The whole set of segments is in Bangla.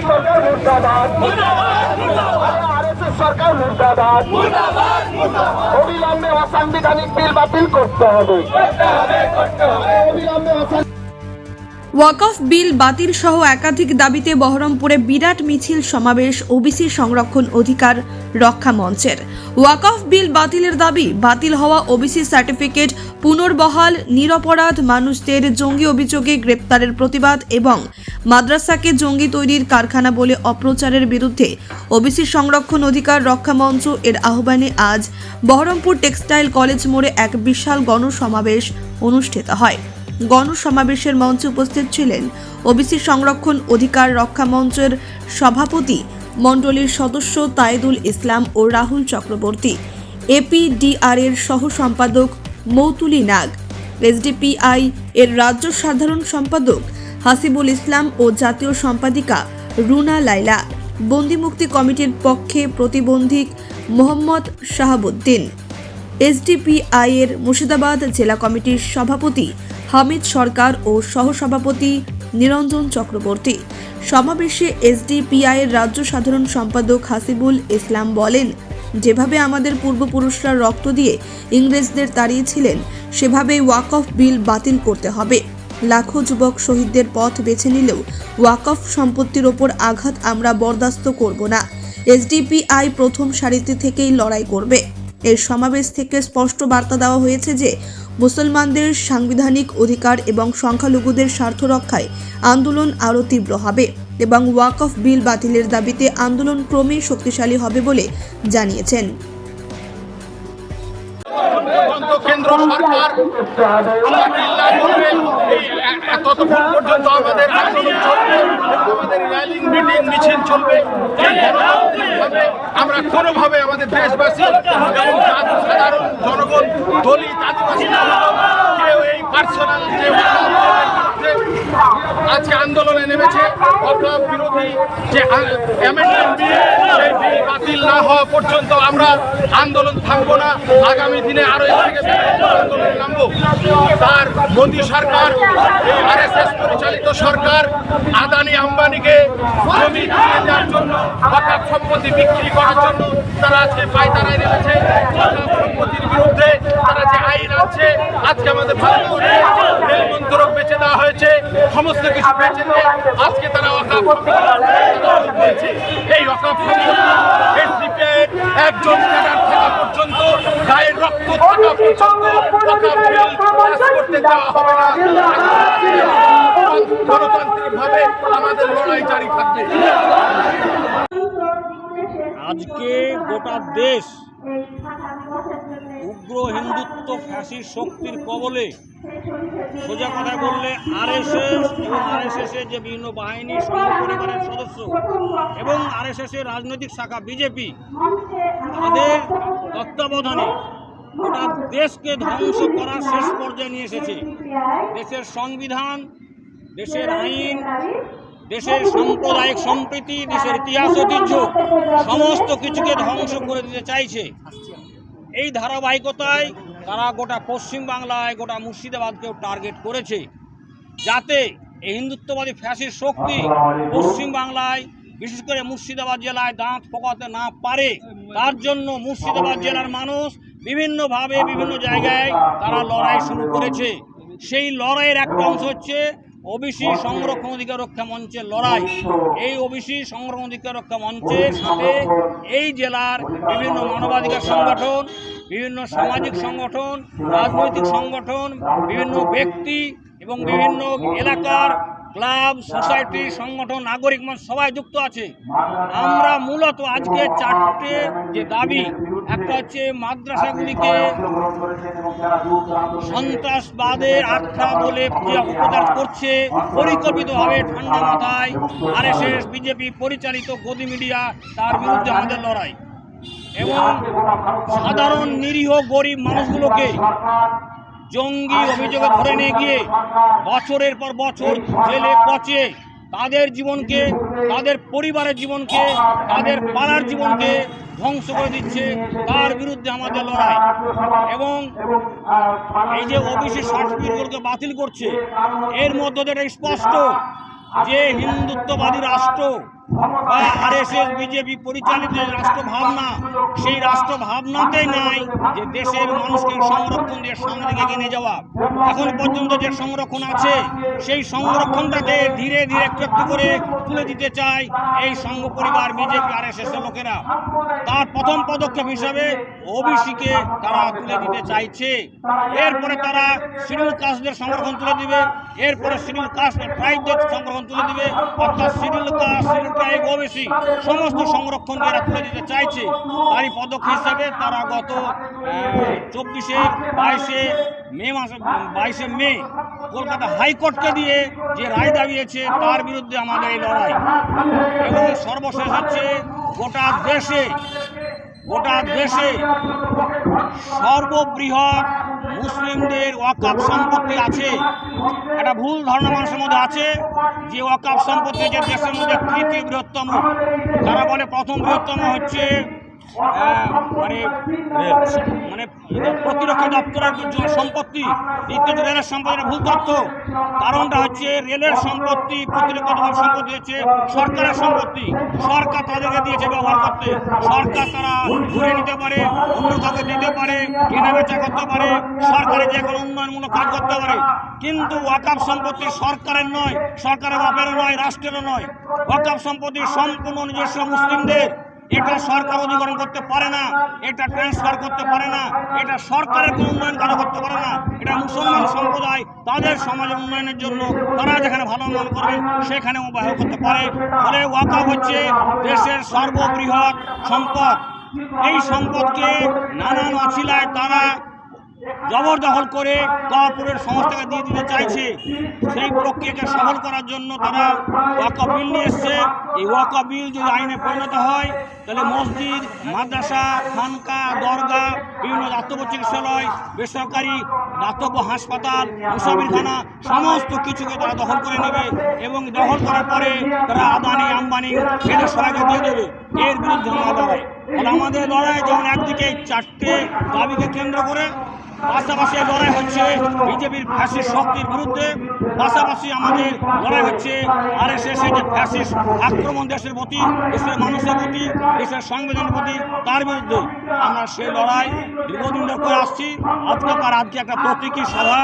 সরকার মুর্দাবাদ, আরএসএস সরকার মুর্দাবাদ। অবিলম্বে অসাংবিধানিক বিল বাতিল করতে হবে। অবিলম্বে ওয়াকফ বিল বাতিল সহ একাধিক দাবিতে বহরমপুরে বিরাট মিছিল সমাবেশ ওবিসি সংরক্ষণ অধিকার রক্ষা মঞ্চের। ওয়াকফ বিল বাতিলের দাবি, বাতিল হওয়া ওবিসি সার্টিফিকেট পুনর্বহাল, নিরপরাধ মানুষদের জঙ্গি অভিযোগে গ্রেপ্তারের প্রতিবাদ এবং মাদ্রাসাকে জঙ্গি তৈরির কারখানা বলে অপ্রচারের বিরুদ্ধে ওবিসি সংরক্ষণ অধিকার রক্ষা মঞ্চ এর আহ্বানে আজ বহরমপুর টেক্সটাইল কলেজ মোড়ে এক বিশাল গণসমাবেশ অনুষ্ঠিত হয়। গণসমাবেশের মঞ্চে উপস্থিত ছিলেন ওবিসি সংরক্ষণ অধিকার রক্ষা মঞ্চের সভাপতি মণ্ডলীর সদস্য তায়েদুল ইসলাম ও রাহুল চক্রবর্তী, এপিডিআর এর সহ সম্পাদক মৌতুলি নাগ, এসডিপিআই এর রাজ্য সাধারণ সম্পাদক হাসিবুল ইসলাম ও জাতীয় সম্পাদিকা রুনা লাইলা, বন্দি মুক্তি কমিটির পক্ষে প্রতিবন্ধী মোহাম্মদ শাহাবুদ্দিন, এসডিপিআই এর মুর্শিদাবাদ জেলা কমিটির সভাপতি হামিদ সরকার ও সহসভাপতি নিরঞ্জন চক্রবর্তী। সমাবেশে এসডিপিআই এর রাজ্য সাধারণ সম্পাদক হাসিবুল ইসলাম বলেন, যেভাবে আমাদের পূর্বপুরুষরা রক্ত দিয়ে ইংরেজদের তাড়িয়েছিলেন, সেভাবেই ওয়াকফ বিল বাতিল করতে হবে। লাখো যুবক শহীদদের পথ বেছে নিলেও ওয়াকফ সম্পত্তির ওপর আঘাত আমরা বরদাস্ত করব না। এসডিপিআই প্রথম সারিতে থেকেই লড়াই করবে। এর সমাবেশ থেকে স্পষ্ট বার্তা দেওয়া হয়েছে যে মুসলমানদের সাংবিধানিক অধিকার এবং সংখ্যালঘুদের স্বার্থ রক্ষায় আন্দোলন আরও তীব্র হবে এবং ওয়াকফ বিল বাতিলের দাবিতে আন্দোলন ক্রমেই শক্তিশালী হবে বলে জানিয়েছেন। কেন্দ্র সরকার ততক্ষণ পর্যন্ত আমাদের আন্দোলন চলবে, আমাদের র্যালি মিটিং মিছিল চলবে। আমরা কোনোভাবে আমাদের দেশবাসী এবং সাধারণ জনগণ, দলিত, আদিবাসী কেউ এই পার্সোনাল যে আজকে আন্দোলনে নেমেছে ওয়াকফ বিরোধী যে অ্যামেন্ডমেন্ট বিল, সেই বিল বাতিল না হওয়া পর্যন্ত আমরা আন্দোলন থামবো না। আগামী দিনে আরো এর থেকে আন্দোলনে নামবো। তার মোদী সরকার, এই আরএসএস পরিচালিত সরকার আদানি আম্বানিকে জমি দিয়ে দেওয়ার জন্য, ওয়াকফ সম্পত্তি বিক্রি করার জন্য তারা আজকে পায়তারায় নেমেছে। ওয়াকফ সম্পত্তির বিরুদ্ধে তারা যে আইন আছে, আজকে আমাদের ভারত রেল মন্ত্রক বেঁচে দেওয়া হয়েছে, সমস্ত কিছু বেঁচে দিয়ে আজকে তারা ওয়াকফ বলছে। এই ওয়াকফ সম্পত্তি এসডিপিআই একজন ক্যাডার থাকা পর্যন্ত, গায়ের রক্ত থাকা পর্যন্ত ওয়াকফ বিল পাস করতে দেওয়া হবে না। গণতান্ত্রিকভাবে আমাদের লড়াই জারি থাকবে। আজকে গোটা দেশ উগ্র হিন্দুত্ব ফ্যাসিস্ট শক্তির কবলে, সোজা কথা বললে আরএসএস এবং আরএসএসের যে বিভিন্ন বাহিনী, সংঘ পরিবারের সদস্য এবং আরএসএসের রাজনৈতিক শাখা বিজেপি, তাদের তত্ত্বাবধানে গোটা দেশকে ধ্বংস করার শেষ পর্যায়ে নিয়ে এসেছে। দেশের সংবিধান, দেশের আইন, দেশের সাম্প্রদায়িক সম্প্রীতি, দেশের ইতিহাস ঐতিহ্য সমস্ত কিছুকে ধ্বংস করে দিতে চাইছে। এই ধারাবাহিকতায় তারা গোটা পশ্চিমবাংলায়, গোটা মুর্শিদাবাদকেও টার্গেট করেছে, যাতে এই হিন্দুত্ববাদী ফ্যাসিস্ট শক্তি পশ্চিমবাংলায়, বিশেষ করে মুর্শিদাবাদ জেলায় দাঁত ফোকাতে না পারে। তার জন্য মুর্শিদাবাদ জেলার মানুষ বিভিন্নভাবে বিভিন্ন জায়গায় তারা লড়াই শুরু করেছে। সেই লড়াইয়ের একটা অংশ হচ্ছে ওবিসি সংরক্ষণ অধিকার রক্ষা মঞ্চের লড়াই। এই ওবিসি সংরক্ষণ অধিকার রক্ষা মঞ্চের সাথে এই জেলার বিভিন্ন মানবাধিকার সংগঠন, বিভিন্ন সামাজিক সংগঠন, রাজনৈতিক সংগঠন, বিভিন্ন ব্যক্তি এবং বিভিন্ন এলাকার ক্লাব, সোসাইটি, সংগঠন, নাগরিক মঞ্চ সবাই যুক্ত আছে। আমরা মূলত আজকে চারটে যে দাবি, একটা হচ্ছে মাদ্রাসাগুলিকে সন্ত্রাসবাদের আখ্যা বলে যে অপপ্রচার করছে পরিকল্পিতভাবে ঠান্ডা মাথায় আরএসএস বিজেপি পরিচালিত গদি মিডিয়া, তার বিরুদ্ধে আমাদের লড়াই। এবং সাধারণ নিরীহ গরিব মানুষগুলোকে জঙ্গি অভিযোগে ধরে নিয়ে গিয়ে বছরের পর বছর জেলে পচে তাদের জীবনকে, তাদের পরিবারের জীবনকে, তাদের পাড়ার জীবনকে ধ্বংস করে দিচ্ছে, তার বিরুদ্ধে আমাদের লড়াই। এবং এই যে ওবিসি সার্টিফিকেটগুলোকে বাতিল করছে, এর মধ্যে এটা স্পষ্ট যে হিন্দুত্ববাদী রাষ্ট্র বা আরএসএস বিজেপি পরিচালিত যে রাষ্ট্র ভাবনা, সেই রাষ্ট্র ভাবনাতেই নাই যে দেশের মানুষকে সংরক্ষণ দিয়ে সামনে দিকে এগিয়ে নিয়ে যাওয়া। এখন পর্যন্ত যে সংরক্ষণ আছে সেই সংরক্ষণটাকে ধীরে ধীরে একটু একটু করে তুলে দিতে চায় এই সংঘ পরিবার বিজেপি আরএসএস এর লোকেরা। তার প্রথম পদক্ষেপ হিসাবে ওবিসিকে তারা তুলে দিতে চাইছে। এরপরে তারা শিডিউল কাস্টদের সংরক্ষণ তুলে দিবে, এরপরে শিডিউল কাস্ট ট্রাইবদের সংরক্ষণ তুলে দিবে, অর্থাৎ schedule caste, schedule tribe, OBC সমস্ত সংরক্ষণ এরা তুলে দিতে চাইছে। তারই পদক্ষেপ হিসাবে তারা গত 22শে মে কলকাতা হাইকোর্টকে দিয়ে যে রায় দাঁড়িয়েছে তার বিরুদ্ধে আমাদের এই লড়াই। এবং সর্বশেষ হচ্ছে গোটা দেশে সর্ববৃহৎ মুসলিমদের ওয়াকফ সম্পত্তি আছে। একটা ভুল ধারণা মানুষের মধ্যে আছে যে ওয়াকফ সম্পত্তি যে দেশের মধ্যে তৃতীয় বৃহত্তম। তারা বলে প্রথম বৃহত্তম হচ্ছে মানে প্রতিরক্ষা দপ্তরের সম্পত্তি, দ্বিতীয় রেলের সম্পত্তি। ভুল তথ্য। কারণটা হচ্ছে রেলের সম্পত্তি, প্রতিরক্ষা দপ্তরের সম্পত্তি হচ্ছে সরকারের সম্পত্তি। সরকার তাদেরকে দিয়েছে ব্যবহার করতে। সরকার তারা ঘুরে নিতে পারে, অন্য কাউকে দিতে পারে, কেনা বেচা করতে পারে, সরকারের যে কোনো উন্নয়নমূলক কাজ করতে পারে। কিন্তু ওয়াকফ সম্পত্তি সরকারের নয়, সরকারের বাপেরও নয়, রাষ্ট্রেরও নয়। ওয়াকফ সম্পত্তি সম্পূর্ণ নিজস্ব মুসলিমদের। এটা সরকার অধিগ্রহণ করতে পারে না, এটা ট্রান্সফার করতে পারে না, এটা সরকারের কোনো উন্নয়ন কাজ করতে পারে না। এটা মুসলমান সম্প্রদায় তাদের সমাজের উন্নয়নের জন্য তারা যেখানে ভালো উন্নয়ন করবে সেখানে ব্যবহার করতে পারে। ফলে ওয়াকফ হচ্ছে দেশের সর্ববৃহৎ সম্পদ। এই সম্পদকে নানান অছিলায় তারা জবরদখল করে কর্পোরেট সংস্থাকে দিয়ে দিতে চাইছে। সেই প্রক্রিয়াকে সফল করার জন্য তারা ওয়াকফ বিল নিয়ে এসছে। এই ওয়াকফ বিল যদি আইনে পরিণত হয় তাহলে মসজিদ, মাদ্রাসা, খানকা, দরগা, বিভিন্ন দাতব্য চিকিৎসালয়, বেসরকারি দাতব্য হাসপাতাল, মুসাফিরখানা সমস্ত কিছুকে তারা দখল করে নেবে এবং দখল করার পরে তারা আদানি, আম্বানি এদের সবাইকে দিয়ে দেবে। এর বিরুদ্ধে আমরা লড়াই। ফলে আমাদের লড়াই যেমন একদিকে 4টে দাবিকে কেন্দ্র করে, পাশাপাশি লড়াই হচ্ছে বিজেপির ফ্যাসিস্ট শক্তির বিরুদ্ধে, পাশাপাশি আমাদের লড়াই হচ্ছে আরএসএস এর যে ফ্যাসিস্ট আক্রমণ দেশের প্রতি, দেশের মানুষের প্রতি, দেশের সংবিধানের প্রতি, তার বিরুদ্ধে। আমরা সেই লড়াই দীর্ঘদিন ধরে করে আসছি। আজকে একটা প্রতীকী সভা।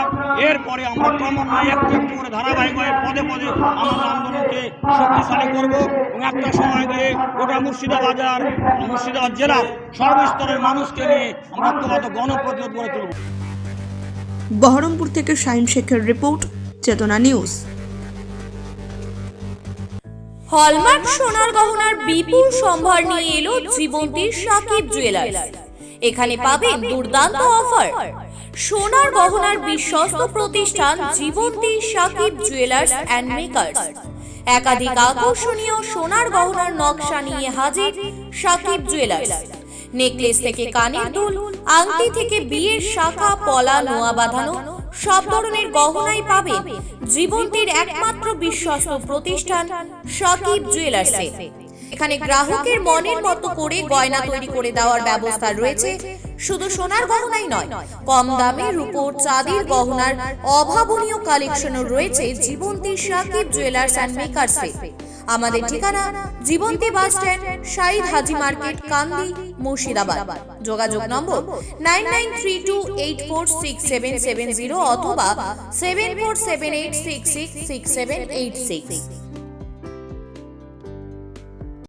এরপরে আমরা ক্রমান্বয়ে একটু একটু করে ধারাবাহিকভাবে পদে পদে আমাদের আন্দোলনকে শক্তিশালী করব এবং একটা সময় গিয়ে গোটা মুর্শিদাবাদ জেলার সর্বস্তরের মানুষকে নিয়ে আমরা ঐক্যবদ্ধ গণপ্রতিরোধ গড়ে তুলব। বহরমপুর থেকে শাহিন শেখের রিপোর্ট, চেতনা নিউজ। হলমার্ক সোনার গহনার বিপুল সম্ভার নিয়ে এলো জীবন্তীর সাকিব জুয়েলার্স। এখানে পাবেন দুর্দান্ত অফার। সোনার গহনার বিশ্বস্ত প্রতিষ্ঠান Jibanti Sakib jewellers and makers. একাধিক আকর্ষণীয় সোনার গহনার নকশা নিয়ে হাজির সাকিব জুয়েলার্স। নেকলেস থেকে কানের দুল, আংটি থেকে বিয়ের শাখা, পলা, নোয়া বাঁধানো সব ধরনের গহনাই পাবেন জীবন্তীর একমাত্র বিশ্বস্ত প্রতিষ্ঠান সাকিব জুয়েলার্সে। এখানে গ্রাহকের মনের মতো করে গয়না তৈরি করে দেওয়ার ব্যবস্থা রয়েছে। শুধু সোনার গহনাই নয়, কম দামে রূপোর, চাঁদির গহনার অভাবনীয় কালেকশনও রয়েছে জীবন্তী সাকিব জুয়েলার্স অ্যান্ড মেকার্সে। আমাদের ঠিকানা জীবন্তী বাস স্ট্যান্ড, শাহিদ হাজি মার্কেট, কান্দি, মুর্শিদাবাদ। যোগাযোগ নম্বর 9932846770 অথবা 7478666786।